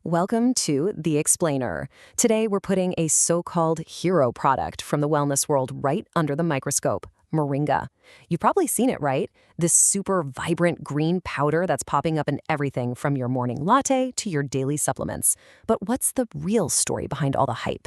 Welcome to The Explainer. Today we're putting a so-called hero product from the wellness world right under the microscope, Moringa. You've probably seen it, right? This super vibrant green powder that's popping up in everything from your morning latte to your daily supplements. But what's the real story behind all the hype?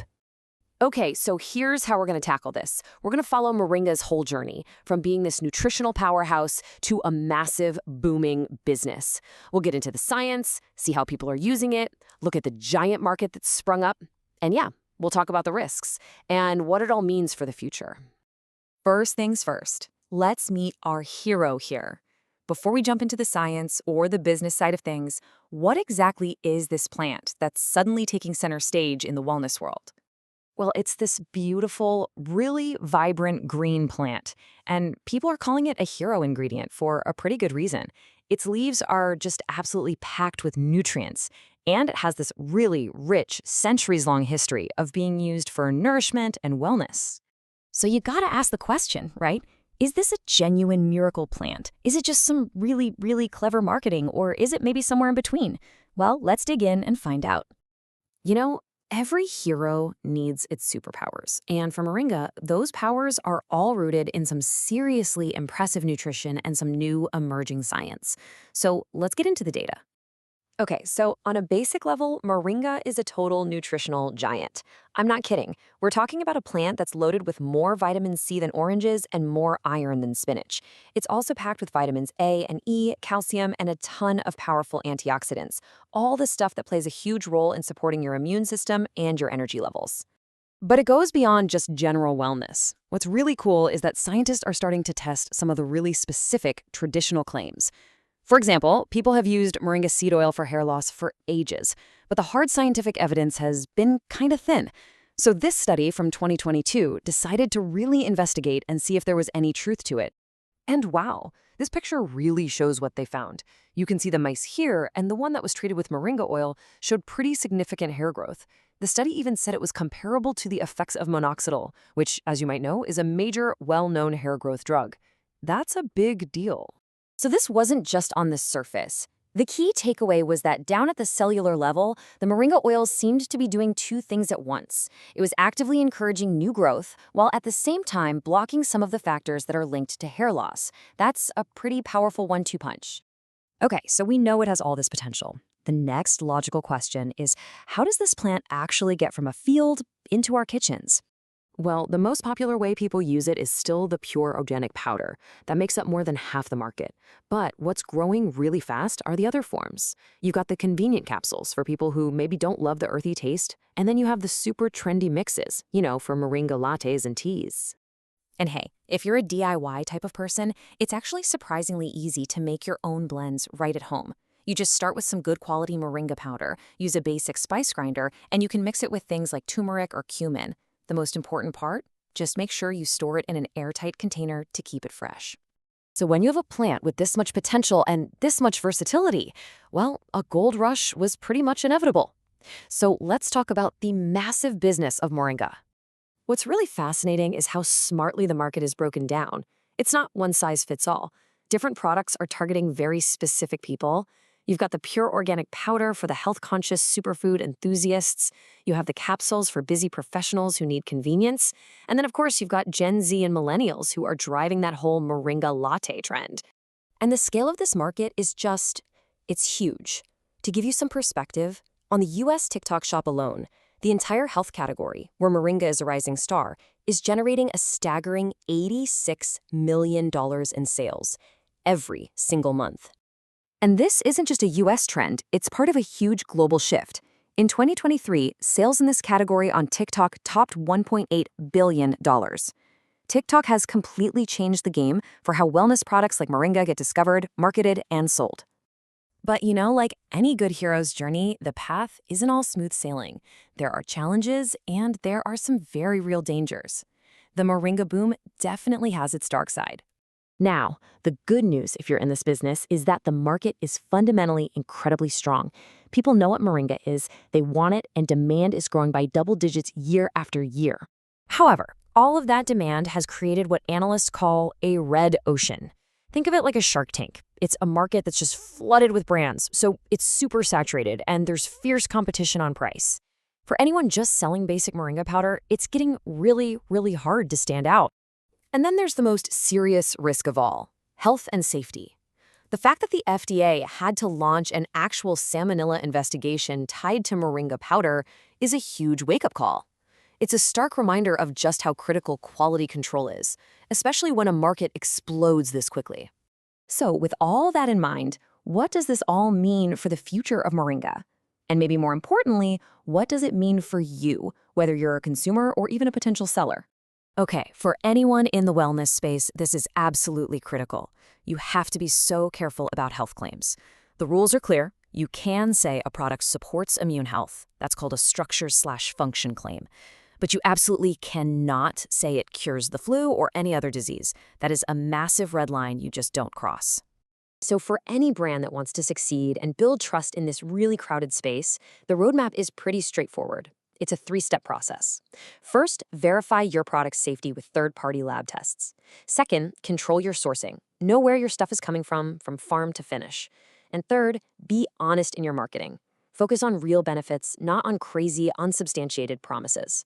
Okay, so here's how we're going to tackle this. We're going to follow Moringa's whole journey, from being this nutritional powerhouse to a massive, booming business. We'll get into the science, see how people are using it, look at the giant market that's sprung up, and yeah, we'll talk about the risks and what it all means for the future. First things first, let's meet our hero here. Before we jump into the science or the business side of things, what exactly is this plant that's suddenly taking center stage in the wellness world? Well, it's this beautiful, really vibrant green plant, and people are calling it a hero ingredient for a pretty good reason. Its leaves are just absolutely packed with nutrients, and it has this really rich, centuries-long history of being used for nourishment and wellness. So you gotta ask the question, right? Is this a genuine miracle plant? Is it just some really, really clever marketing, or is it maybe somewhere in between? Well, let's dig in and find out. You know, every hero needs its superpowers, and for Moringa, those powers are all rooted in some seriously impressive nutrition and some new emerging science. So let's get into the data. Okay, so on a basic level, Moringa is a total nutritional giant. I'm not kidding. We're talking about a plant that's loaded with more vitamin C than oranges and more iron than spinach. It's also packed with vitamins A and E, calcium, and a ton of powerful antioxidants. All the stuff that plays a huge role in supporting your immune system and your energy levels. But it goes beyond just general wellness. What's really cool is that scientists are starting to test some of the really specific traditional claims. For example, people have used Moringa seed oil for hair loss for ages, but the hard scientific evidence has been kind of thin. So this study from 2022 decided to really investigate and see if there was any truth to it. And wow, this picture really shows what they found. You can see the mice here, and the one that was treated with Moringa oil showed pretty significant hair growth. The study even said it was comparable to the effects of minoxidil, which, as you might know, is a major, well-known hair growth drug. That's a big deal. So this wasn't just on the surface. The key takeaway was that down at the cellular level, the Moringa oil seemed to be doing two things at once. It was actively encouraging new growth, while at the same time blocking some of the factors that are linked to hair loss. That's a pretty powerful one-two punch. Okay, so we know it has all this potential. The next logical question is, how does this plant actually get from a field into our kitchens? Well, the most popular way people use it is still the pure organic powder. That makes up more than half the market. But what's growing really fast are the other forms. You've got the convenient capsules for people who maybe don't love the earthy taste, and then you have the super trendy mixes, for Moringa lattes and teas. And hey, if you're a DIY type of person, it's actually surprisingly easy to make your own blends right at home. You just start with some good quality Moringa powder, use a basic spice grinder, and you can mix it with things like turmeric or cumin. The most important part? Just make sure you store it in an airtight container to keep it fresh. So when you have a plant with this much potential and this much versatility, well, a gold rush was pretty much inevitable. So let's talk about the massive business of Moringa. What's really fascinating is how smartly the market is broken down. It's not one size fits all. Different products are targeting very specific people. You've got the pure organic powder for the health-conscious superfood enthusiasts. You have the capsules for busy professionals who need convenience. And then, of course, you've got Gen Z and millennials who are driving that whole Moringa latte trend. And the scale of this market is it's huge. To give you some perspective, on the US TikTok shop alone, the entire health category, where Moringa is a rising star, is generating a staggering $86 million in sales every single month. And this isn't just a US trend, it's part of a huge global shift. In 2023, sales in this category on TikTok topped $1.8 billion. TikTok has completely changed the game for how wellness products like Moringa get discovered, marketed, and sold. But like any good hero's journey, the path isn't all smooth sailing. There are challenges, and there are some very real dangers. The Moringa boom definitely has its dark side. Now, the good news if you're in this business is that the market is fundamentally incredibly strong. People know what Moringa is, they want it, and demand is growing by double digits year after year. However, all of that demand has created what analysts call a red ocean. Think of it like a shark tank. It's a market that's just flooded with brands, so it's super saturated, and there's fierce competition on price. For anyone just selling basic moringa powder, it's getting really, really hard to stand out. And then there's the most serious risk of all, health and safety. The fact that the FDA had to launch an actual salmonella investigation tied to moringa powder is a huge wake-up call. It's a stark reminder of just how critical quality control is, especially when a market explodes this quickly. So, with all that in mind, what does this all mean for the future of moringa? And maybe more importantly, what does it mean for you, whether you're a consumer or even a potential seller? Okay, for anyone in the wellness space, this is absolutely critical. You have to be so careful about health claims. The rules are clear. You can say a product supports immune health. That's called a structure/function claim. But you absolutely cannot say it cures the flu or any other disease. That is a massive red line you just don't cross. So for any brand that wants to succeed and build trust in this really crowded space, the roadmap is pretty straightforward. It's a 3-step process. First, verify your product's safety with third-party lab tests. Second, control your sourcing. Know where your stuff is coming from farm to finish. And third, be honest in your marketing. Focus on real benefits, not on crazy, unsubstantiated promises.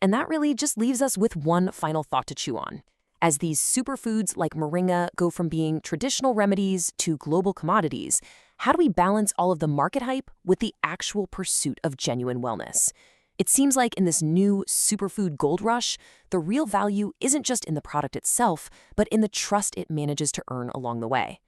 And that really just leaves us with one final thought to chew on. As these superfoods like moringa go from being traditional remedies to global commodities, how do we balance all of the market hype with the actual pursuit of genuine wellness? It seems like in this new superfood gold rush, the real value isn't just in the product itself, but in the trust it manages to earn along the way.